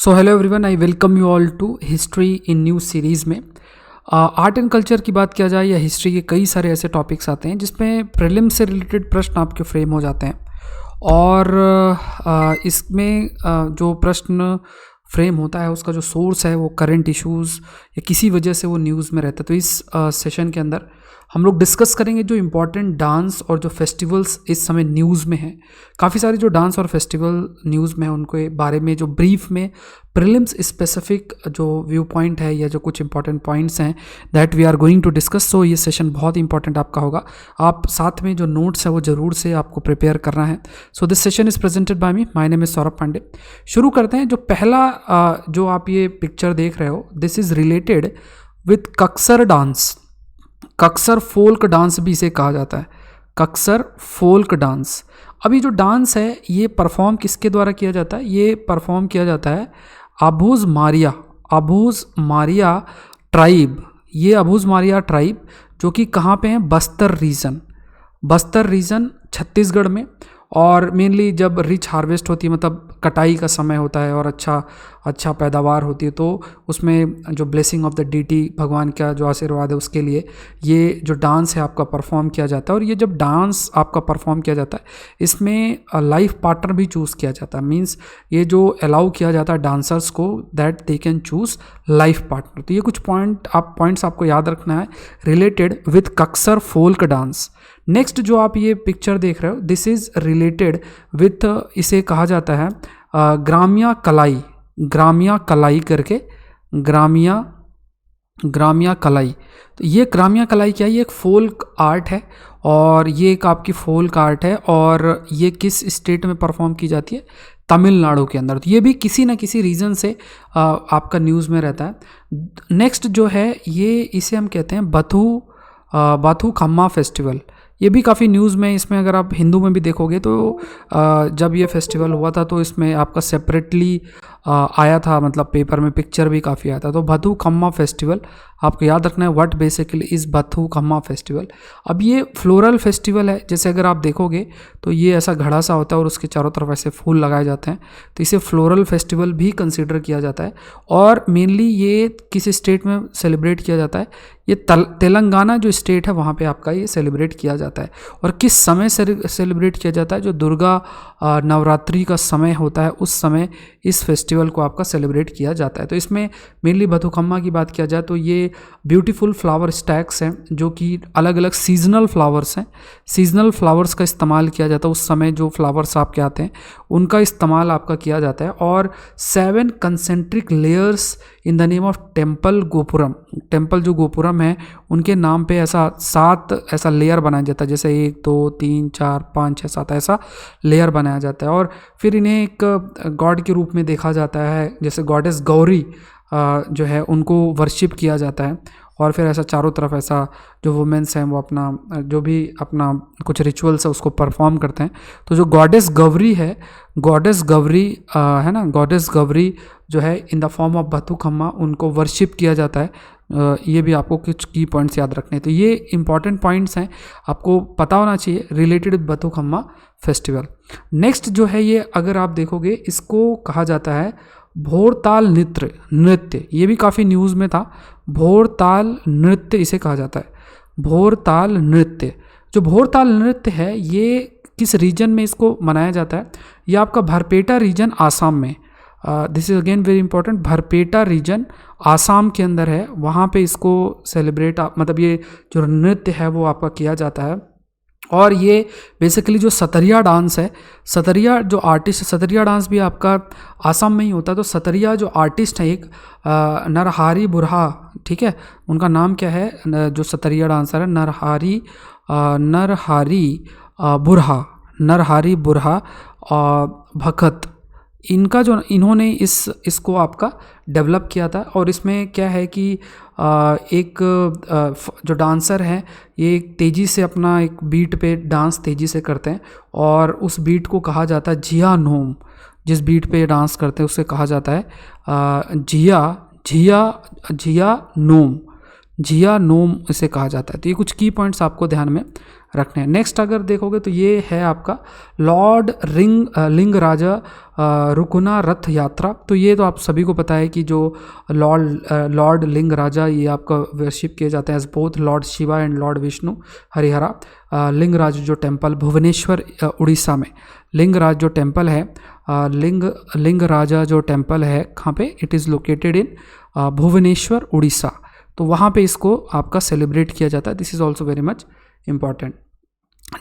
So hello everyone, I welcome you all to history in new series में। Art and culture की बात किया जाए या हिस्ट्री के कई सारे ऐसे टॉपिक्स आते हैं जिसमें प्रीलिम से रिलेटेड प्रश्न आपके फ्रेम हो जाते हैं और इसमें जो प्रश्न फ्रेम होता है उसका जो सोर्स है वो करंट इश्यूज़ या किसी वजह से वो न्यूज़ में रहता है। तो इस सेशन के अंदर हम लोग डिस्कस करेंगे जो इम्पोर्टेंट डांस और जो फेस्टिवल्स इस समय न्यूज़ में हैं। काफ़ी सारे जो डांस और फेस्टिवल न्यूज़ में हैं उनके बारे में जो ब्रीफ में प्रीलिम्स स्पेसिफिक जो व्यू पॉइंट है या जो कुछ इंपॉर्टेंट पॉइंट्स हैं that we are going to discuss. So ये सेशन बहुत इंपॉर्टेंट आपका होगा। आप साथ में जो नोट्स है वो ज़रूर से आपको प्रिपेयर करना है। So this session is presented by me, my name is Saurabh Pandey. शुरू करते हैं। जो पहला जो आप ये पिक्चर देख रहे हो this is related with Kaksar dance. Kaksar folk dance भी इसे कहा जाता है, कक्सर फोल्क डांस। अभी जो डांस है ये परफॉर्म किसके द्वारा किया जाता है? ये परफॉर्म किया जाता है अबूज़ मारिया ट्राइब। ये अबूज़ मारिया ट्राइब जो कि कहाँ पे है? बस्तर रीजन छत्तीसगढ़ में। और मेनली जब रिच हार्वेस्ट होती है, मतलब कटाई का समय होता है और अच्छा पैदावार होती है, तो उसमें जो ब्लेसिंग ऑफ द डीटी, भगवान का जो आशीर्वाद है उसके लिए ये जो डांस है आपका परफॉर्म किया जाता है। और ये जब डांस आपका परफॉर्म किया जाता है इसमें लाइफ पार्टनर भी चूज़ किया जाता है। मीन्स ये जो अलाउ किया जाता है डांसर्स को that they can choose life partner. तो ये कुछ पॉइंट्स आपको याद रखना है related with Kaksar folk dance. Next जो आप ये पिक्चर देख रहे हो दिस इज़ रिलेटेड विथ, इसे कहा जाता है ग्राम्या कलाई करके, ग्राम्या कलाई। तो ये ग्राम्या कलाई क्या है? ये एक फोल्क आर्ट है और ये एक आपकी फोल्क आर्ट है और ये किस स्टेट में परफॉर्म की जाती है? तमिलनाडु के अंदर। तो ये भी किसी ना किसी रीज़न से आपका न्यूज़ में रहता है। नेक्स्ट जो है ये इसे हम कहते हैं बाथू खम्मा फेस्टिवल। ये भी काफ़ी न्यूज़ में, इसमें अगर आप हिंदू में भी देखोगे तो जब ये फेस्टिवल हुआ था तो इसमें आपका सेपरेटली आया था, मतलब पेपर में पिक्चर भी काफ़ी आया था। तो बथू खम्मा फेस्टिवल आपको याद रखना है व्हाट बेसिकली इज़ बथू खम्मा फेस्टिवल। अब ये फ्लोरल फेस्टिवल है, जैसे अगर आप देखोगे तो ये ऐसा घड़ा सा होता है और उसके चारों तरफ ऐसे फूल लगाए जाते हैं, तो इसे फ्लोरल फेस्टिवल भी कंसिडर किया जाता है। और मेनली ये किस स्टेट में सेलिब्रेट किया जाता है? ये तेलंगाना जो स्टेट है वहाँ पे आपका ये सेलिब्रेट किया जाता है। और किस समय सेलिब्रेट किया जाता है? जो दुर्गा नवरात्रि का समय होता है उस समय इस फेस्टिवल को आपका सेलिब्रेट किया जाता है। तो इसमें मेनली बथुकम्मा की बात किया जाए तो ये ब्यूटीफुल फ्लावर स्टैक्स हैं जो कि अलग अलग सीजनल फ्लावर्स हैं। सीजनल फ्लावर्स का इस्तेमाल किया जाता है, उस समय जो फ्लावर्स आपके आते हैं उनका इस्तेमाल आपका किया जाता है। और 7 concentric layers in the name of temple gopuram. Temple जो गोपुरम है उनके नाम पे ऐसा 7 ऐसा लेयर बनाया जाता है, जैसे 1 2 3 4 5 6 7 ऐसा लेयर बनाया जाता है। और फिर इन्हें एक गॉड के रूप में देखा जाता है, जैसे गॉडेस गौरी जो है उनको वर्शिप किया जाता है। और फिर ऐसा चारों तरफ ऐसा जो वुमेन्स हैं वो अपना जो भी अपना कुछ रिचुअल्स है उसको परफॉर्म करते हैं। तो जो गॉडेस गौरी है, गॉडेस गौरी है ना, गॉडेस गौरी जो है in the form of Bathukamma उनको वर्शिप किया जाता है। ये भी आपको कुछ की पॉइंट्स याद रखने हैं। तो ये इंपॉर्टेंट पॉइंट्स हैं, आपको पता होना चाहिए related with Bathukamma festival. Next जो है ये अगर आप देखोगे इसको कहा जाता है भोरताल नृत्य। ये भी काफ़ी न्यूज़ में था। भोरताल नृत्य इसे कहा जाता है, भोरताल नृत्य। जो भोरताल नृत्य है ये किस रीजन में इसको मनाया जाता है? ये आपका भरपेटा रीजन आसाम में, this is again very important, Barpeta region Assam के अंदर है, वहाँ पे इसको सेलिब्रेट मतलब ये जो नृत्य है वो आपका किया जाता है। और ये बेसिकली जो सतरिया डांस है, सतरिया जो आर्टिस्ट, सतरिया डांस भी आपका आसाम में ही होता है। तो सतरिया जो आर्टिस्ट है एक नरहारी बुरहा, ठीक है, उनका नाम क्या है? जो सतरिया डांसर है नरहारी बुरहा भखत। इनका जो इन्होंने इसको आपका डेवलप किया था। और इसमें क्या है कि एक जो डांसर हैं ये तेज़ी से अपना एक बीट पे डांस तेज़ी से करते हैं और उस बीट को कहा जाता है जिया नोम। जिस बीट पे डांस करते हैं उसे कहा जाता है जिया नोम। झिया नोम इसे कहा जाता है। तो ये कुछ की पॉइंट्स आपको ध्यान में रखने हैं। नेक्स्ट अगर देखोगे तो ये है आपका लॉर्ड लिंग राजा रुकुना रथ यात्रा। तो ये तो आप सभी को पता है कि जो लॉर्ड लिंग राजा ये आपका वर्शिप किए जाते हैं as both lord Shiva and lord Vishnu Harihara. Lingaraj जो टेम्पल भुवनेश्वर उड़ीसा में, लिंगराज जो टेम्पल है लिंग राजा जो टेम्पल है कहाँ पे, it is located in Bhubaneswar Orissa. तो वहाँ पे इसको आपका सेलिब्रेट किया जाता है। This is also very much important.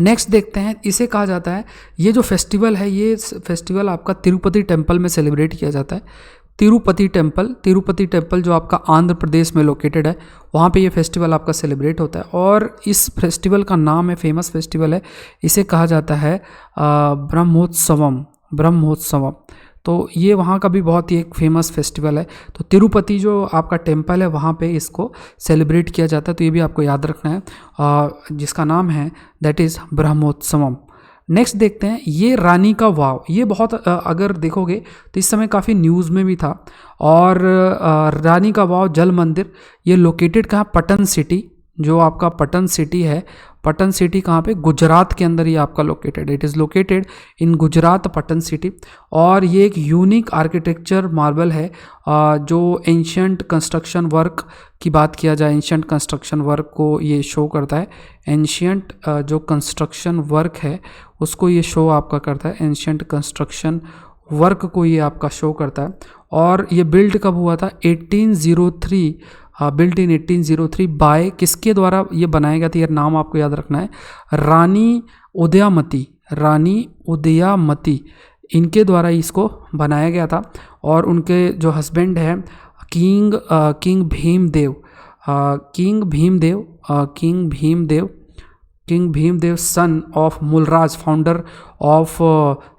Next देखते हैं, इसे कहा जाता है, ये जो फेस्टिवल है ये फेस्टिवल आपका तिरुपति टेम्पल में सेलिब्रेट किया जाता है। तिरुपति टेम्पल जो आपका आंध्र प्रदेश में लोकेटेड है, वहाँ पे ये फेस्टिवल आपका सेलिब्रेट होता है। और इस फेस्टिवल का नाम है, फेमस फेस्टिवल है, इसे कहा जाता है ब्रह्मोत्सवम। तो ये वहाँ का भी बहुत ही एक फेमस फेस्टिवल है। तो तिरुपति जो आपका टेम्पल है वहाँ पे इसको सेलिब्रेट किया जाता है। तो ये भी आपको याद रखना है, जिसका नाम है दैट इज़ ब्रह्मोत्सवम। नेक्स्ट देखते हैं, ये रानी का वाव। ये बहुत अगर देखोगे तो इस समय काफ़ी न्यूज़ में भी था। और रानी का वाव जल मंदिर ये लोकेटेड कहाँ, पटन सिटी, जो आपका पटन सिटी है, पटन सिटी कहाँ पे, गुजरात के अंदर ये आपका located, it is located in Gujarat Patan city. और ये एक यूनिक आर्किटेक्चर मार्बल है जो एंशियंट कंस्ट्रक्शन वर्क की बात किया जाए, एंशियंट कंस्ट्रक्शन वर्क को ये शो करता है। एंशियंट जो कंस्ट्रक्शन वर्क है उसको ये शो आपका करता है, एंशियंट कंस्ट्रक्शन वर्क को ये आपका शो करता है। और ये बिल्ड कब हुआ था, 1803, बिल्ट इन 1803 बाय किसके द्वारा ये बनाया गया था, ये नाम आपको याद रखना है, रानी उदयामती इनके द्वारा इसको बनाया गया था। और उनके जो हस्बैंड है king Bhimdev son of Mulraj, founder of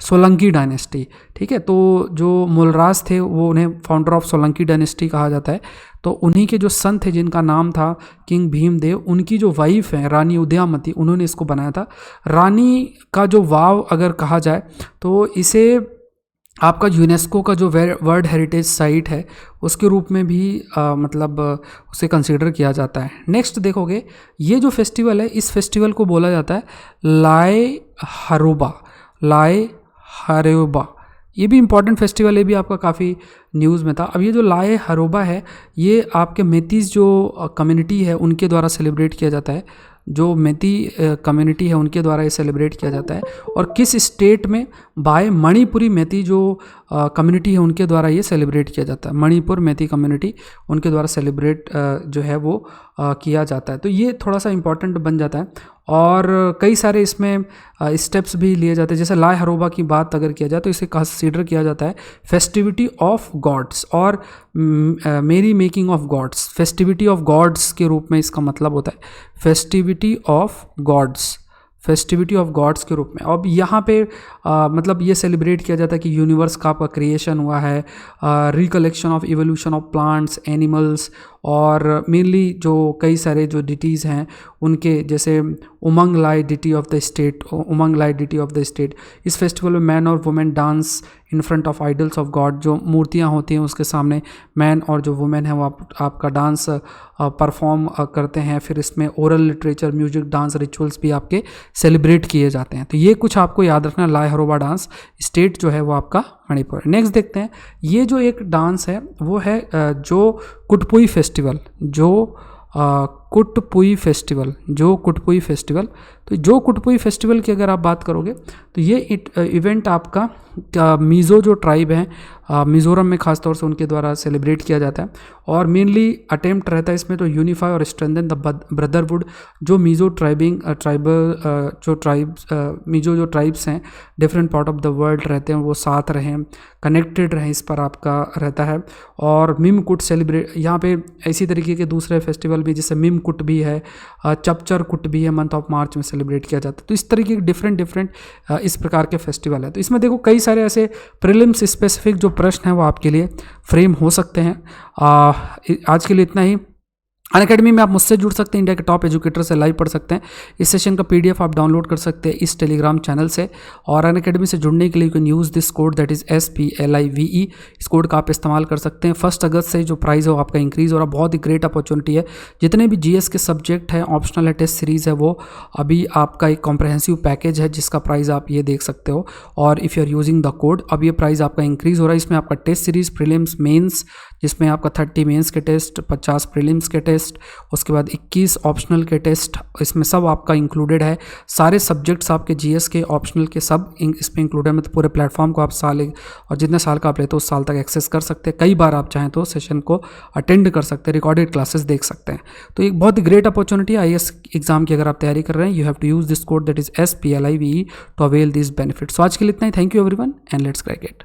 Solanki dynasty. ठीक है, तो जो मूलराज थे वो उन्हें फाउंडर ऑफ सोलंकी डायनेस्टी कहा जाता है। तो उन्हीं के जो सन थे जिनका नाम था किंग भीमदेव, उनकी जो वाइफ है रानी उदयामती, उन्होंने इसको बनाया था। रानी का जो वाव अगर कहा जाए तो इसे आपका यूनेस्को का जो वर्ल्ड हेरिटेज साइट है उसके रूप में भी मतलब उसे कंसीडर किया जाता है। नेक्स्ट देखोगे, ये जो फेस्टिवल है इस फेस्टिवल को बोला जाता है लाए हरोबा। ये भी इम्पॉर्टेंट फेस्टिवल है, भी आपका काफ़ी न्यूज़ में था। अब ये जो लाए हरोबा है ये आपके मेतीस जो कम्युनिटी है उनके द्वारा सेलिब्रेट किया जाता है, जो मेती कम्युनिटी है उनके द्वारा ये सेलिब्रेट किया जाता है। और किस स्टेट में, बाय मणिपुरी मेती जो कम्युनिटी है उनके द्वारा ये सेलिब्रेट किया जाता है, मणिपुर मेती कम्युनिटी उनके द्वारा सेलिब्रेट जो है वो किया जाता है। तो ये थोड़ा सा इम्पॉर्टेंट बन जाता है। और कई सारे इसमें स्टेप्स भी लिए जाते हैं। जैसे लाए हरोबा की बात अगर किया जाए तो इसे कंसीडर किया जाता है फेस्टिविटी ऑफ गॉड्स और merrymaking of gods. Festivity of gods के रूप में इसका मतलब होता है फेस्टिविटी ऑफ गॉड्स के रूप में। अब यहाँ पे मतलब ये सेलिब्रेट किया जाता है कि यूनिवर्स का आपका क्रिएशन हुआ है, recollection of evolution of plants, animals, और मेनली जो कई सारे जो डिटीज़ हैं उनके, जैसे उमंग लाई डिटी ऑफ द स्टेट। इस फेस्टिवल में मैन और women dance in front of idols of God. जो मूर्तियाँ होती हैं उसके सामने मैन और जो वुमेन है वो आपका डांस परफॉर्म करते हैं। फिर इसमें oral literature, music, dance, rituals भी आपके सेलिब्रेट किए जाते हैं। तो ये कुछ आपको याद रखना। लाए हरोबा डांस, स्टेट जो है वो आपका मणिपुर। नेक्स्ट देखते हैं, ये जो एक डांस है वो है जो कुटपुई फेस्टिवल। कुटपुई फेस्टिवल की अगर आप बात करोगे तो ये इवेंट आपका मिज़ो जो ट्राइब है मिज़ोरम में खासतौर से उनके द्वारा सेलिब्रेट किया जाता है। और मेनली अटेम्प्ट रहता है इसमें तो यूनिफाई और स्ट्रेंथन द ब्रदरहुड। जो मिज़ो जो ट्राइब्स हैं different part of the world रहते हैं वो साथ रहें, कनेक्टेड रहें, इस पर आपका रहता है। और मिमकुट सेलिब्रेट यहाँ पे इसी तरीके के दूसरे फेस्टिवल भी, जैसे मिमकुट भी है, चपचर कुट भी है, मंथ ऑफ मार्च में सेलिब्रेट किया जाता है। तो इस तरीके के डिफरेंट इस प्रकार के फेस्टिवल है। तो इसमें देखो कई सारे ऐसे प्रीलिम्स स्पेसिफिक जो प्रश्न हैं वो आपके लिए फ्रेम हो सकते हैं। आज के लिए इतना ही। अनअकैडमी में आप मुझसे जुड़ सकते हैं, इंडिया के टॉप एजुकेटर से लाइव पढ़ सकते हैं। इस सेशन का पीडीएफ आप डाउनलोड कर सकते हैं इस टेलीग्राम चैनल से। और अनअकैडमी से जुड़ने के लिए you can use this code, that is SPLIVE। इस कोड का आप इस्तेमाल कर सकते हैं। 1 अगस्त से जो प्राइस है वो आपका इंक्रीज़ हो रहा है। बहुत ही ग्रेट अपॉर्चुनिटी है। जितने भी GS के सब्जेक्ट हैं, ऑप्शनल है, टेस्ट सीरीज़ है, वो अभी आपका एक कॉम्प्रहेंसिव पैकेज है जिसका प्राइस आप ये देख सकते हो। और if you are using the code, अब ये प्राइस आपका इंक्रीज़ हो रहा है। इसमें आपका टेस्ट सीरीज़, प्रीलिम्स, मेंस, जिसमें आपका 30 मेंस के टेस्ट, 50 प्रीलिम्स के टेस्ट, उसके बाद 21 ऑप्शनल के टेस्ट, इसमें सब आपका इंक्लूडेड है। सारे सब्जेक्ट्स आपके GS के ऑप्शनल के सब इसमें इंक्लूडेड है। मतलब पूरे प्लेटफॉर्म को आप साल और जितने साल का आप लेते हो उस साल तक एक्सेस कर सकते हैं। कई बार आप चाहें तो सेशन को अटेंड कर सकते हैं, रिकॉर्डेड क्लासेस देख सकते हैं। तो एक बहुत ही ग्रेट अपॉर्चुनिटी है IAS एग्जाम की। अगर आप तैयारी कर रहे हैं, you have to use this code, that is SPLIVE, to avail this benefit. So आज के लिए इतना ही। Thank you everyone and let's crack it.